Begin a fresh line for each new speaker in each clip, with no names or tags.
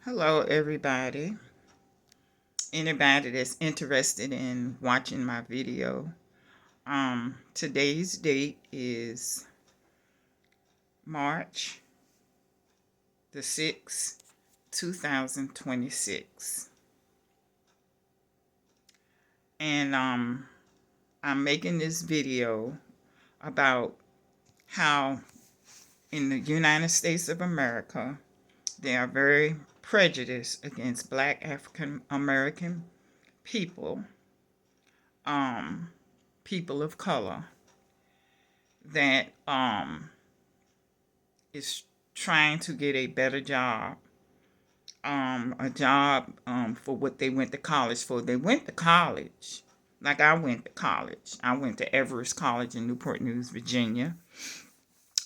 Hello, everybody. Anybody that's interested in watching my video. Today's date is March the 6th, 2026. And I'm making this video about how in the United States of America, they are very prejudiced against Black African American people, um, people of color that is trying to get a better job, a job for what they went to college for. They went to college, like I went to college. I went to Everest College in Newport News, Virginia,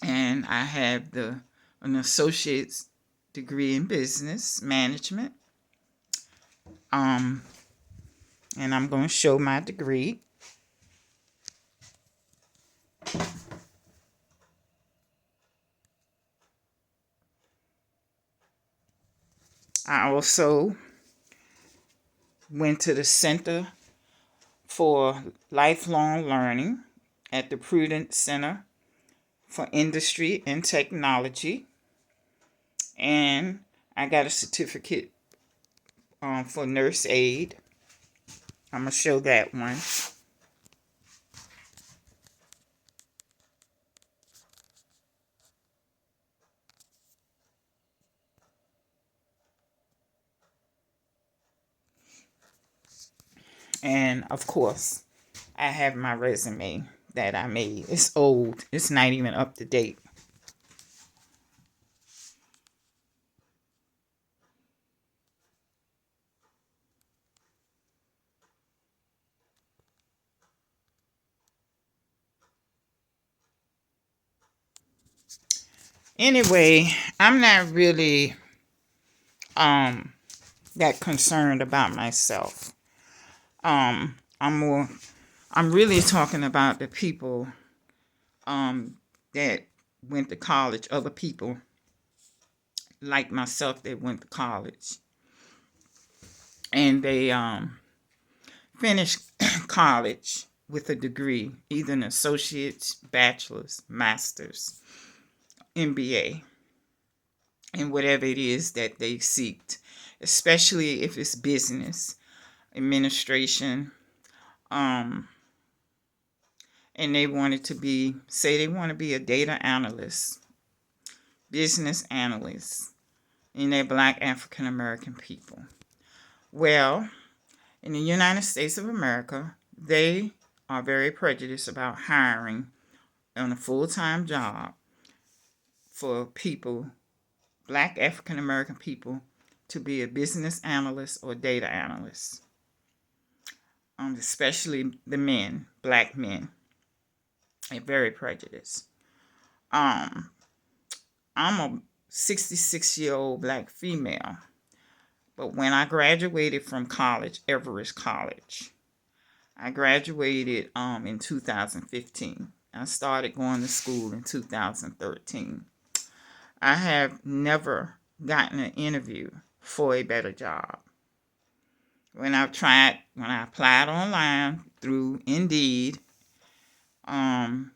and I have an associate's degree in business management. Um, and I'm going to show my degree. I also went to the Center for Lifelong Learning at the Prudence Center for Industry and Technology, and I got a certificate for nurse aid. I'm going to show that one. And of course, I have my resume that I made. It's old, it's not even up to date. Anyway, I'm not really that concerned about myself. I'm really talking about the people that went to college, other people like myself that went to college. And they finished college with a degree, either an associate's, bachelor's, master's, MBA, and whatever it is that they seeked, especially if it's business, administration, and they wanted to be, say they want to be a data analyst, business analyst, and they're Black African American people. Well, in the United States of America, they are very prejudiced about hiring on a full-time job for people, Black African American people, to be a business analyst or data analyst, especially the men, Black men. They're very prejudiced. I'm a 66-year-old Black female, but when I graduated from college, Everest College, I graduated in 2015. I started going to school in 2013. I have never gotten an interview for a better job. When I applied online through Indeed, LinkedIn,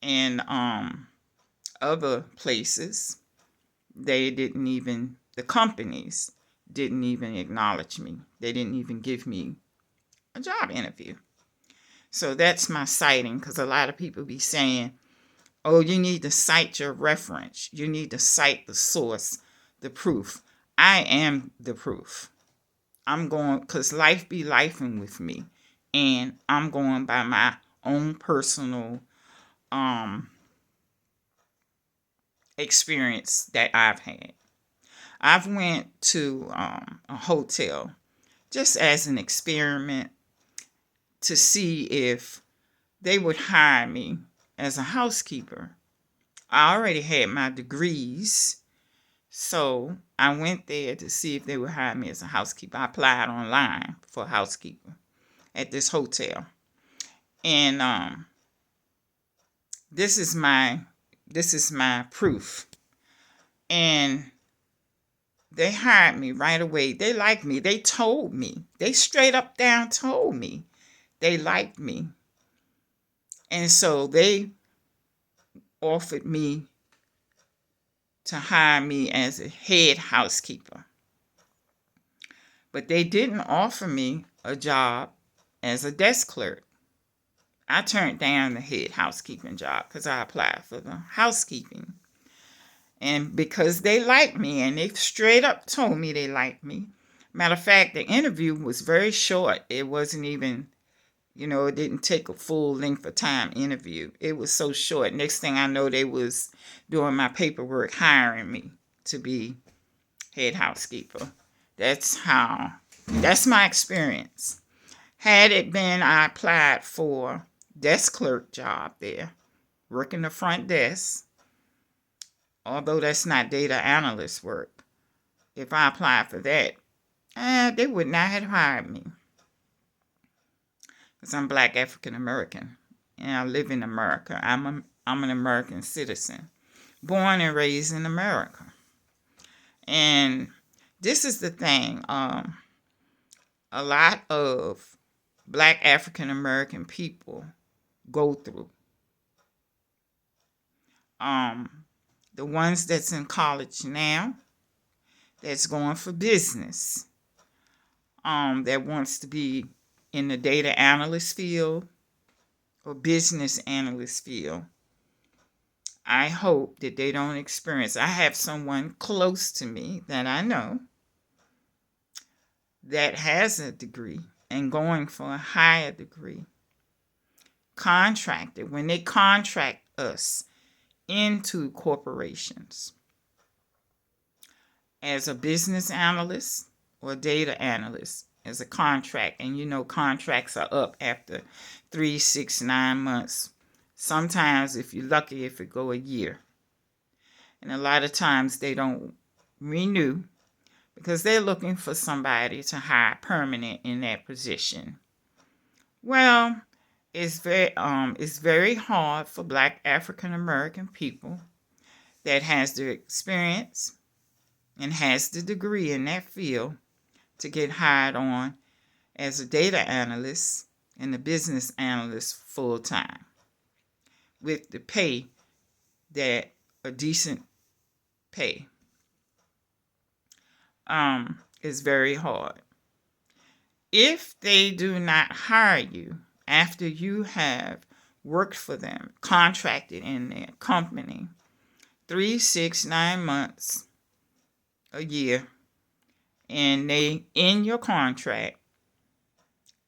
and other places, the companies didn't even acknowledge me. They didn't even give me a job interview. So that's my citing, because a lot of people be saying, oh, you need to cite your reference. You need to cite the source, the proof. I am the proof. I'm going, because life be lifing with me. And I'm going by my own personal experience that I've had. I've went to a hotel just as an experiment to see if they would hire me as a housekeeper. I already had my degrees, so I went there to see if they would hire me as a housekeeper. I applied online for a housekeeper at this hotel, and this is my proof. And they hired me right away. They liked me. They told me. They straight up down told me they liked me. And so they offered me to hire me as a head housekeeper. But they didn't offer me a job as a desk clerk. I turned down the head housekeeping job because I applied for the housekeeping. And because they liked me, and they straight up told me they liked me. Matter of fact, the interview was very short. It wasn't even, it didn't take a full length of time interview. It was so short. Next thing I know, they was doing my paperwork, hiring me to be head housekeeper. That's my experience. Had it been I applied for desk clerk job there, working the front desk, although that's not data analyst work. If I applied for that, they would not have hired me. Because I'm Black African American and I live in America. I'm an American citizen, born and raised in America. And this is the thing. A lot of Black African American people go through. The ones that's in college now, that's going for business, that wants to be in the data analyst field or business analyst field. I hope that they don't experience. I have someone close to me that I know that has a degree and going for a higher degree. Contracted, when they contract us into corporations as a business analyst or data analyst, as a contract, and contracts are up after 3, 6, 9 months. Sometimes, if you're lucky, if it go a year. And a lot of times they don't renew because they're looking for somebody to hire permanent in that position. Well, it's very hard for Black African American people that has the experience and has the degree in that field to get hired on as a data analyst and a business analyst full time with the pay, that a decent pay, is very hard. If they do not hire you after you have worked for them, contracted in their company, 3, 6, 9 months, a year, and they in your contract,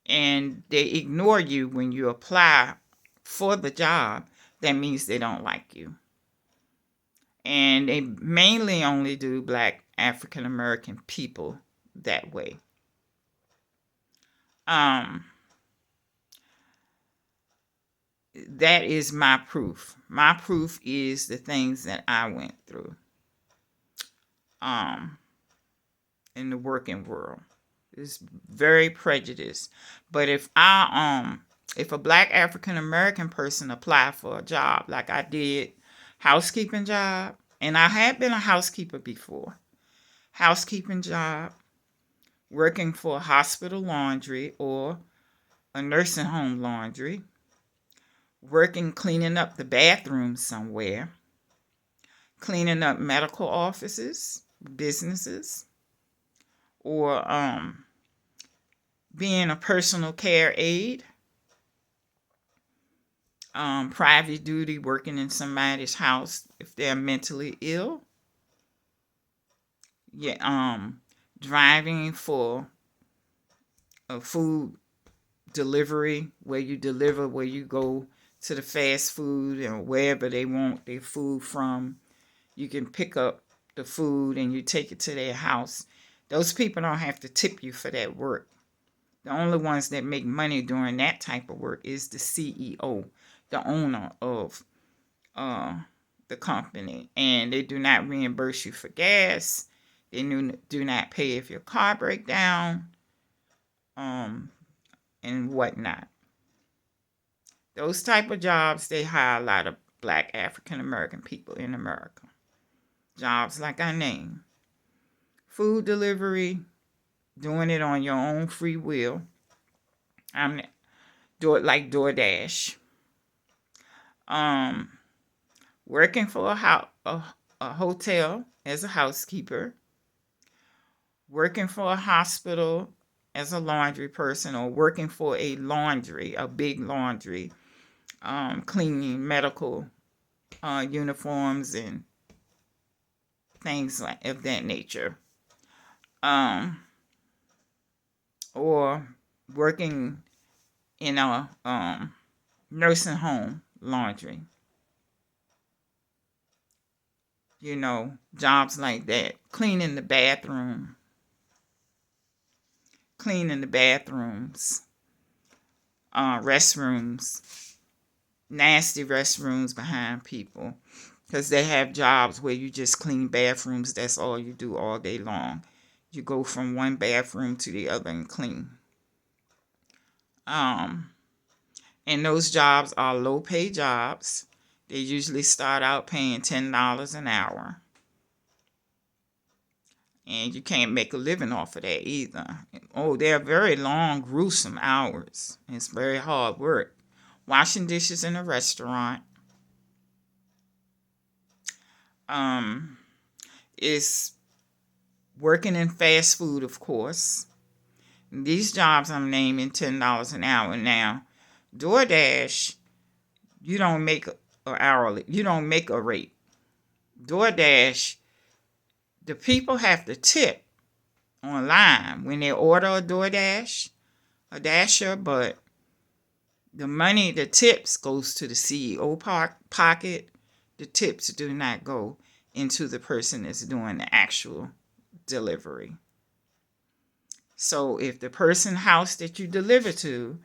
and they ignore you when you apply for the job, that means they don't like you. And they mainly only do Black African American people that way. That is my proof. My proof is the things that I went through in the working world. It's very prejudiced. But if a Black African American person apply for a job like I did, housekeeping job, and I had been a housekeeper before, housekeeping job, working for a hospital laundry or a nursing home laundry, working cleaning up the bathroom somewhere, cleaning up medical offices, businesses, or being a personal care aide, private duty, working in somebody's house if they're mentally ill, driving for a food delivery, where you go to the fast food and wherever they want their food from, you can pick up the food and you take it to their house. Those people don't have to tip you for that work. The only ones that make money doing that type of work is the CEO, the owner of the company, and they do not reimburse you for gas. They do not pay if your car breaks down, and whatnot. Those type of jobs, they hire a lot of Black African American people in America. jobs like I named. Food delivery, doing it on your own free will. I'm do it like DoorDash. Um, Working for a hotel as a housekeeper, working for a hospital as a laundry person, or working for a big laundry, cleaning medical uniforms and things like of that nature. Um, or working in a nursing home laundry. Jobs like that. Cleaning the bathrooms, restrooms, nasty restrooms behind people, because they have jobs where you just clean bathrooms. That's all you do all day long. You go from one bathroom to the other and clean. Um, and those jobs are low pay jobs. They usually start out paying $10 an hour. And you can't make a living off of that either. Oh, they're very long, gruesome hours. It's very hard work. Washing dishes in a restaurant. Is working in fast food, of course. These jobs I'm naming $10 an hour now. DoorDash, you don't make a hourly. You don't make a rate. DoorDash, the people have to tip online when they order a dasher, but the money, the tips goes to the CEO pocket. The tips do not go into the person that's doing the actual delivery. So if the person house that you deliver to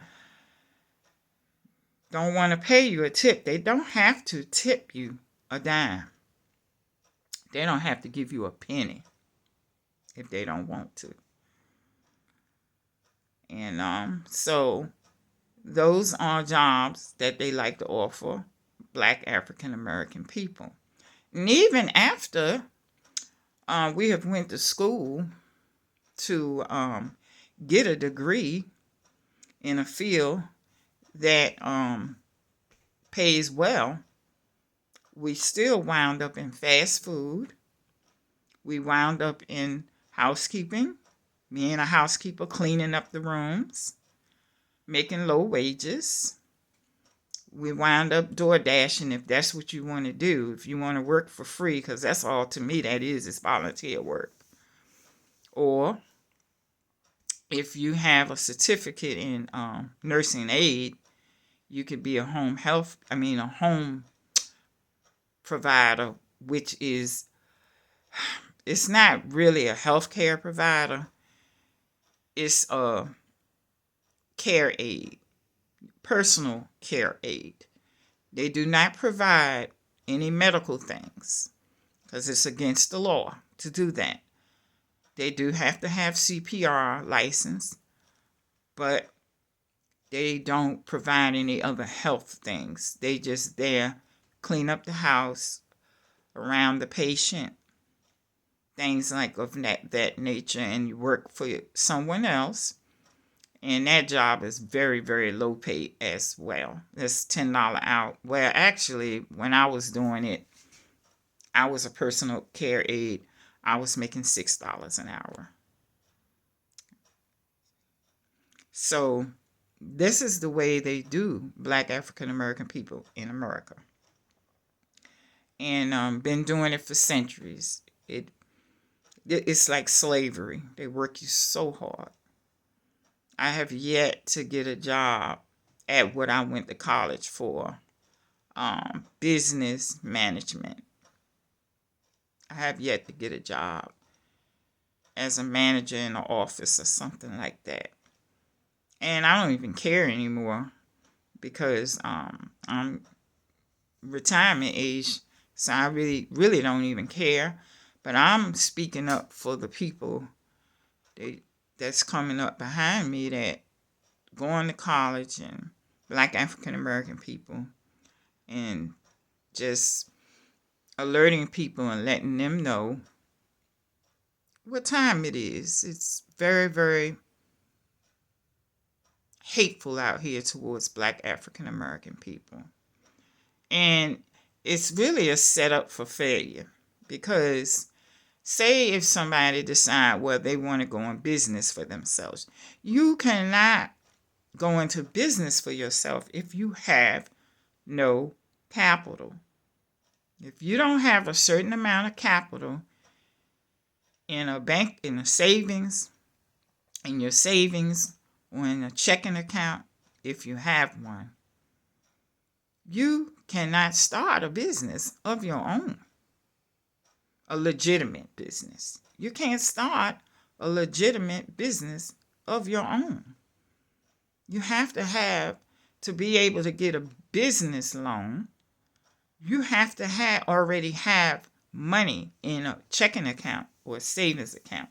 don't want to pay you a tip, they don't have to tip you a dime. They don't have to give you a penny if they don't want to. And so those are jobs that they like to offer Black African American people. And even after we have went to school to get a degree in a field that pays well, we still wound up in fast food. We wound up in housekeeping, being a housekeeper, cleaning up the rooms, making low wages. We wound up door dashing if that's what you want to do. If you want to work for free, because that's all to me that is volunteer work. Or if you have a certificate in nursing aid, you could be a home provider, which is, it's not really a healthcare provider. It's a care aid, personal care aid. They do not provide any medical things because it's against the law to do that. They do have to have CPR license, but they don't provide any other health things. They just there clean up the house around the patient, things like of that nature, and you work for someone else. And that job is very, very low paid as well. It's $10 out. Well, actually, when I was doing it, I was a personal care aide. I was making $6 an hour. So this is the way they do Black African American people in America. And been doing it for centuries. It's like slavery. They work you so hard. I have yet to get a job at what I went to college for, business management. I have yet to get a job as a manager in an office or something like that. And I don't even care anymore because I'm retirement age, so I really, really don't even care. But I'm speaking up for the people that's coming up behind me that going to college, and Black African American people, and just alerting people and letting them know what time it is. It's very, very hateful out here towards Black African American people. And it's really a setup for failure, because say if somebody decide, well, they want to go in business for themselves, you cannot go into business for yourself if you have no capital. If you don't have a certain amount of capital in a bank, in a savings, in your savings, or in a checking account, if you have one, you cannot start a business of your own, a legitimate business. You can't start a legitimate business of your own. You have to be able to get a business loan, you have to already have money in a checking account or a savings account.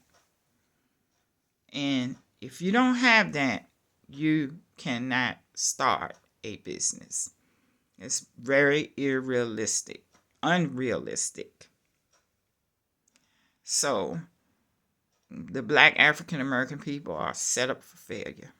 And if you don't have that, you cannot start a business. It's very unrealistic. So the Black African American people are set up for failure.